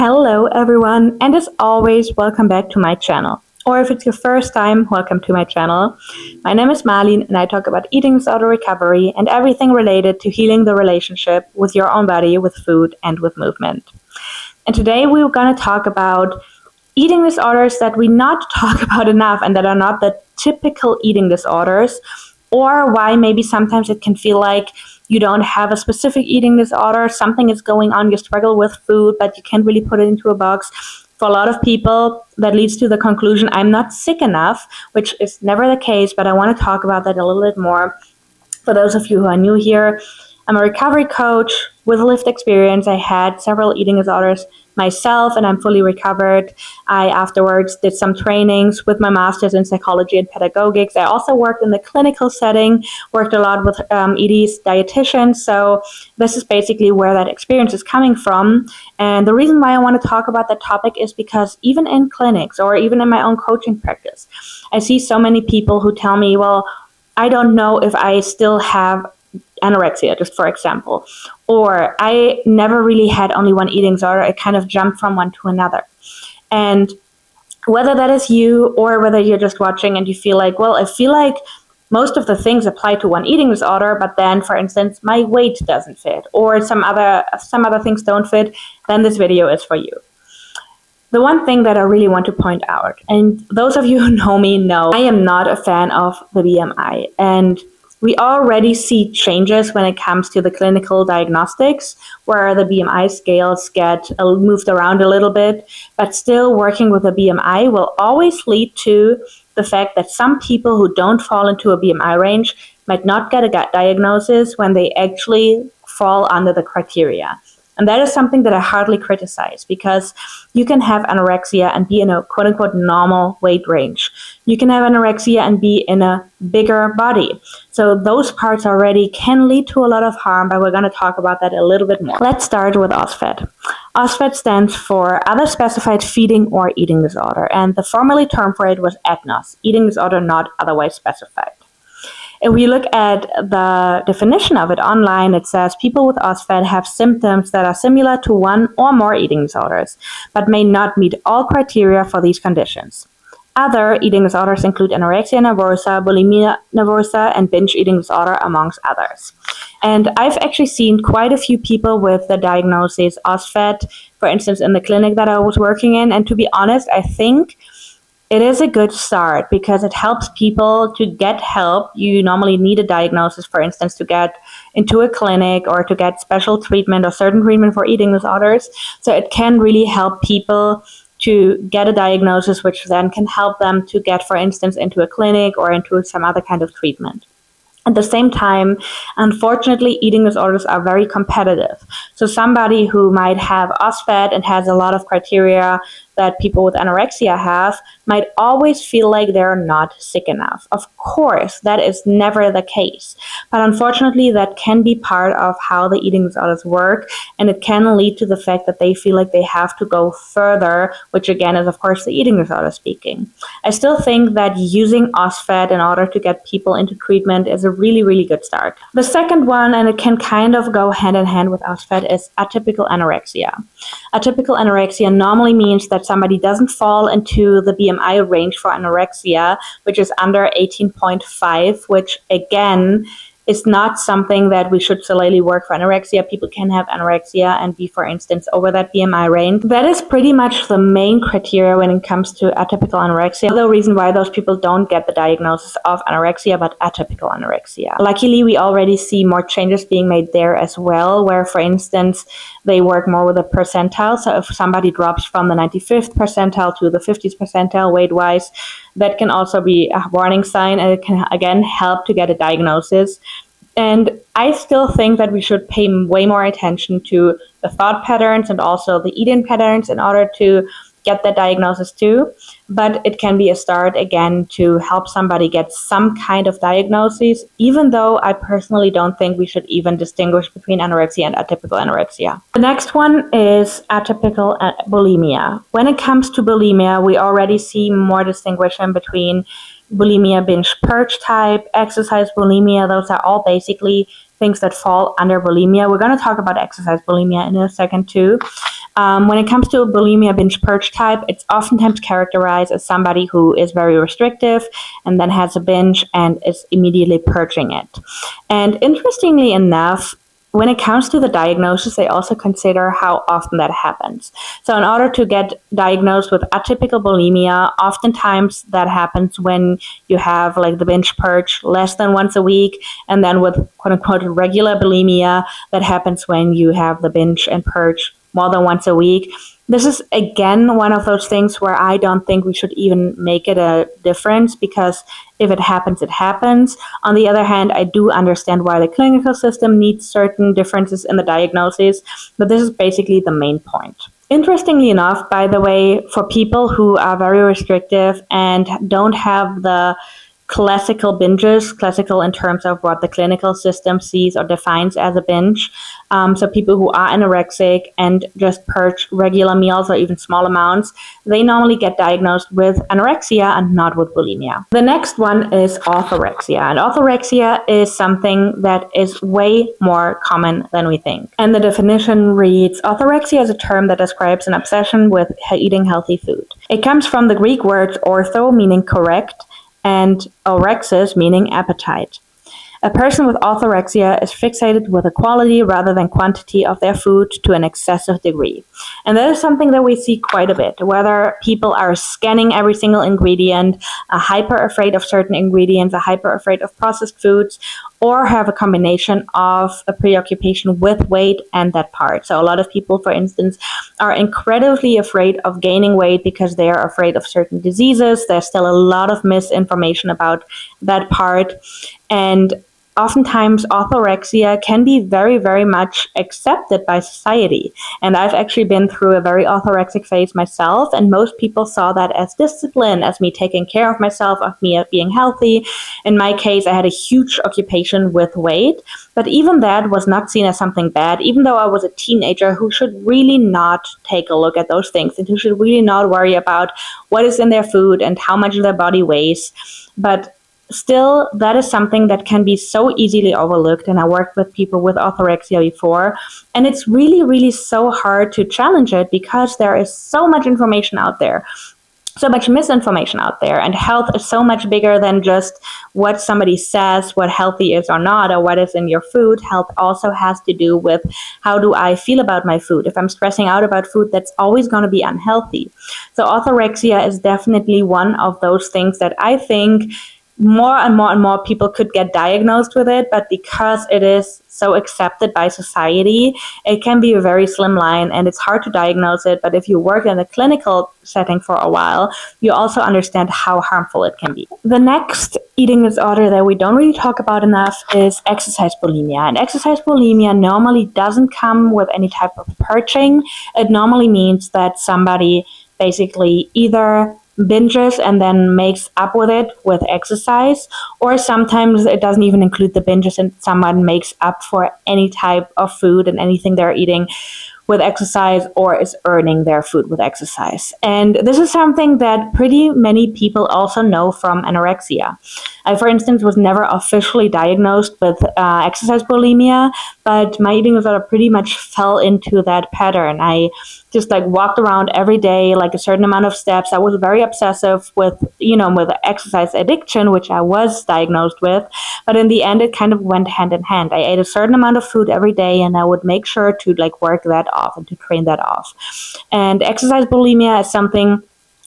Hello everyone, and as always, welcome back to my channel. Or if it's your first time, welcome to my channel. My name is Marlene and I talk about eating disorder recovery and everything related to healing the relationship with your own body, with food, and with movement. And today we're going to talk about eating disorders that we not talk about enough and that are not the typical eating disorders, or why maybe sometimes it can feel like you don't have a specific eating disorder, something is going on, you struggle with food, but you can't really put it into a box. For a lot of people, that leads to the conclusion, I'm not sick enough, which is never the case, but I want to talk about that a little bit more. For those of you who are new here, I'm a recovery coach with lived experience. I had several eating disorders myself and I'm fully recovered. I afterwards did some trainings with my master's in psychology and pedagogics. I also worked in the clinical setting, worked a lot with EDs, dietitians. So this is basically where that experience is coming from. And the reason why I want to talk about that topic is because even in clinics or even in my own coaching practice, I see so many people who tell me, well, I don't know if I still have anorexia, just for example, or I never really had only one eating disorder. I kind of jumped from one to another. And whether that is you or whether you're just watching and you feel like, well, I feel like most of the things apply to one eating disorder, but then, for instance, my weight doesn't fit or some other things don't fit, then this video is for you. The one thing that I really want to point out, and those of you who know me know, I am not a fan of the BMI. And we already see changes when it comes to the clinical diagnostics, where the BMI scales get moved around a little bit, but still working with a BMI will always lead to the fact that some people who don't fall into a BMI range might not get a gut diagnosis when they actually fall under the criteria. And that is something that I hardly criticize, because you can have anorexia and be in a quote-unquote normal weight range. You can have anorexia and be in a bigger body. So those parts already can lead to a lot of harm, but we're going to talk about that a little bit more. Let's start with OSFED. OSFED stands for Other Specified Feeding or Eating Disorder, and the formerly term for it was EDNOS, Eating Disorder Not Otherwise Specified. If we look at the definition of it online, it says people with OSFED have symptoms that are similar to one or more eating disorders, but may not meet all criteria for these conditions. Other eating disorders include anorexia nervosa, bulimia nervosa, and binge eating disorder, amongst others. And I've actually seen quite a few people with the diagnosis OSFED, for instance, in the clinic that I was working in. And to be honest, I think it is a good start because it helps people to get help. You normally need a diagnosis, for instance, to get into a clinic or to get special treatment or certain treatment for eating disorders. So it can really help people to get a diagnosis, which then can help them to get, for instance, into a clinic or into some other kind of treatment. At the same time, unfortunately, eating disorders are very competitive. So somebody who might have OSFED and has a lot of criteria that people with anorexia have might always feel like they're not sick enough. Of course, that is never the case. But unfortunately, that can be part of how the eating disorders work, and it can lead to the fact that they feel like they have to go further, which again is, of course, the eating disorder speaking. I still think that using OSFED in order to get people into treatment is a really, really good start. The second one, and it can kind of go hand in hand with OSFED, is atypical anorexia. Atypical anorexia normally means that somebody doesn't fall into the BMI range for anorexia, which is under 18.5, which again is not something that we should solely work for anorexia. People can have anorexia and be, for instance, over that BMI range. That is pretty much the main criteria when it comes to atypical anorexia. The reason why those people don't get the diagnosis of anorexia, but atypical anorexia. Luckily, we already see more changes being made there as well, where, for instance, they work more with a percentile. So if somebody drops from the 95th percentile to the 50th percentile weight-wise, that can also be a warning sign, and it can, again, help to get a diagnosis. And I still think that we should pay way more attention to the thought patterns and also the eating patterns in order to get that diagnosis too. But it can be a start, again, to help somebody get some kind of diagnosis, even though I personally don't think we should even distinguish between anorexia and atypical anorexia. The next one is atypical bulimia. When it comes to bulimia, we already see more distinction between bulimia binge purge type, exercise bulimia. Those are all basically things that fall under bulimia. We're going to talk about exercise bulimia in a second too. When it comes to bulimia binge purge type, it's oftentimes characterized as somebody who is very restrictive and then has a binge and is immediately purging it. And interestingly enough, when it comes to the diagnosis, they also consider how often that happens. So in order to get diagnosed with atypical bulimia, oftentimes that happens when you have like the binge purge less than once a week. And then with quote unquote regular bulimia, that happens when you have the binge and purge more than once a week. This is, again, one of those things where I don't think we should even make it a difference, because if it happens, it happens. On the other hand, I do understand why the clinical system needs certain differences in the diagnoses, but this is basically the main point. Interestingly enough, by the way, for people who are very restrictive and don't have the classical binges, classical in terms of what the clinical system sees or defines as a binge. So people who are anorexic and just purge regular meals or even small amounts, they normally get diagnosed with anorexia and not with bulimia. The next one is orthorexia. And orthorexia is something that is way more common than we think. And the definition reads, orthorexia is a term that describes an obsession with eating healthy food. It comes from the Greek words ortho, meaning correct, and orexis, meaning appetite. A person with orthorexia is fixated with the quality rather than quantity of their food to an excessive degree. And that is something that we see quite a bit, whether people are scanning every single ingredient, are hyper afraid of certain ingredients, are hyper afraid of processed foods, or have a combination of a preoccupation with weight and that part. So a lot of people, for instance, are incredibly afraid of gaining weight because they are afraid of certain diseases. There's still a lot of misinformation about that part. And oftentimes orthorexia can be very, very much accepted by society. And I've actually been through a very orthorexic phase myself, and most people saw that as discipline, as me taking care of myself, of me being healthy. In my case, I had a huge occupation with weight, but even that was not seen as something bad, even though I was a teenager who should really not take a look at those things and who should really not worry about what is in their food and how much their body weighs. But still, that is something that can be so easily overlooked, and I worked with people with orthorexia before, and it's really, really so hard to challenge it because there is so much information out there, so much misinformation out there, and health is so much bigger than just what somebody says, what healthy is or not, or what is in your food. Health also has to do with how do I feel about my food. If I'm stressing out about food, that's always going to be unhealthy. So orthorexia is definitely one of those things that I think more and more and more people could get diagnosed with it, but because it is so accepted by society, it can be a very slim line and it's hard to diagnose it. But if you work in a clinical setting for a while, you also understand how harmful it can be. The next eating disorder that we don't really talk about enough is exercise bulimia. And exercise bulimia normally doesn't come with any type of purging. It normally means that somebody basically either binges and then makes up with it with exercise, or sometimes it doesn't even include the binges and someone makes up for any type of food and anything they're eating with exercise, or is earning their food with exercise. And this is something that pretty many people also know from anorexia. I, for instance, was never officially diagnosed with exercise bulimia, but my eating disorder pretty much fell into that pattern. I just walked around every day, a certain amount of steps. I was very obsessive with exercise addiction, which I was diagnosed with. But in the end, it kind of went hand in hand. I ate a certain amount of food every day, and I would make sure to work that off and to train that off. And exercise bulimia is something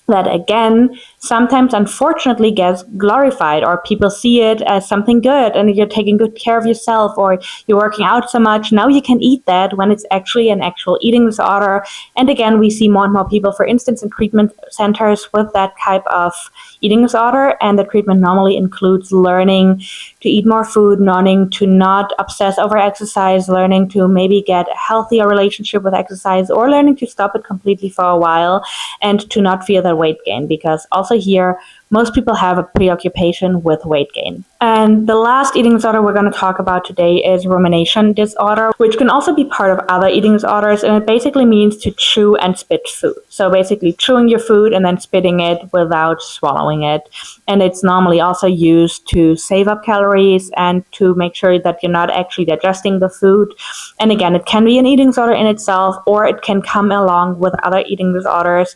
that, again, sometimes unfortunately gets glorified, or people see it as something good, and you're taking good care of yourself, or you're working out so much, now you can eat that, when it's actually an actual eating disorder. And again, we see more and more people, for instance, in treatment centers with that type of eating disorder, and the treatment normally includes learning to eat more food, learning to not obsess over exercise, learning to maybe get a healthier relationship with exercise, or learning to stop it completely for a while and to not feel that weight gain. Because also here, most people have a preoccupation with weight gain. And the last eating disorder we're going to talk about today is rumination disorder, which can also be part of other eating disorders, and it basically means to chew and spit food. So basically chewing your food and then spitting it without swallowing it. And it's normally also used to save up calories and to make sure that you're not actually digesting the food. And again, it can be an eating disorder in itself, or it can come along with other eating disorders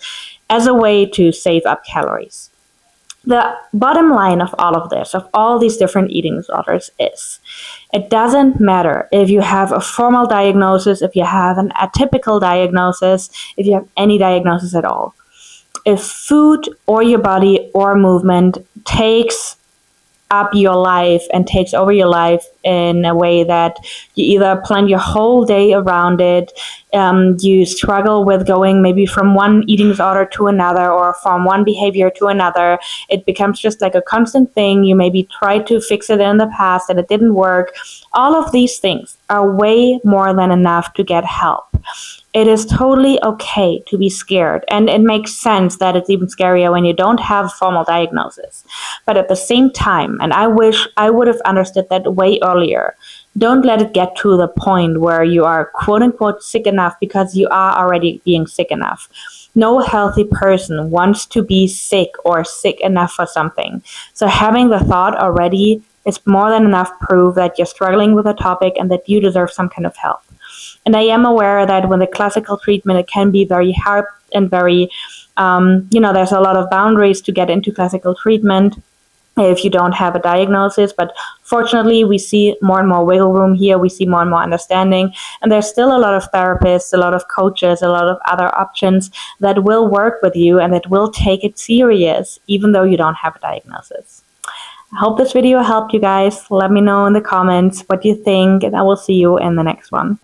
as a way to save up calories. The bottom line of all of this, of all these different eating disorders, is it doesn't matter if you have a formal diagnosis, if you have an atypical diagnosis, if you have any diagnosis at all. If food or your body or movement takes up your life and takes over your life in a way that you either plan your whole day around it, you struggle with going maybe from one eating disorder to another or from one behavior to another, it becomes just like a constant thing. You maybe tried to fix it in the past and it didn't work. All of these things are way more than enough to get help. It is totally okay to be scared, and it makes sense that it's even scarier when you don't have a formal diagnosis. But at the same time, and I wish I would have understood that way earlier, don't let it get to the point where you are quote-unquote sick enough because you are already being sick enough. No healthy person wants to be sick or sick enough for something. So having the thought already is more than enough proof that you're struggling with a topic and that you deserve some kind of help. And I am aware that when the classical treatment, it can be very hard and very, there's a lot of boundaries to get into classical treatment if you don't have a diagnosis. But fortunately, we see more and more wiggle room here. We see more and more understanding. And there's still a lot of therapists, a lot of coaches, a lot of other options that will work with you and that will take it serious, even though you don't have a diagnosis. I hope this video helped you guys. Let me know in the comments what you think, and I will see you in the next one.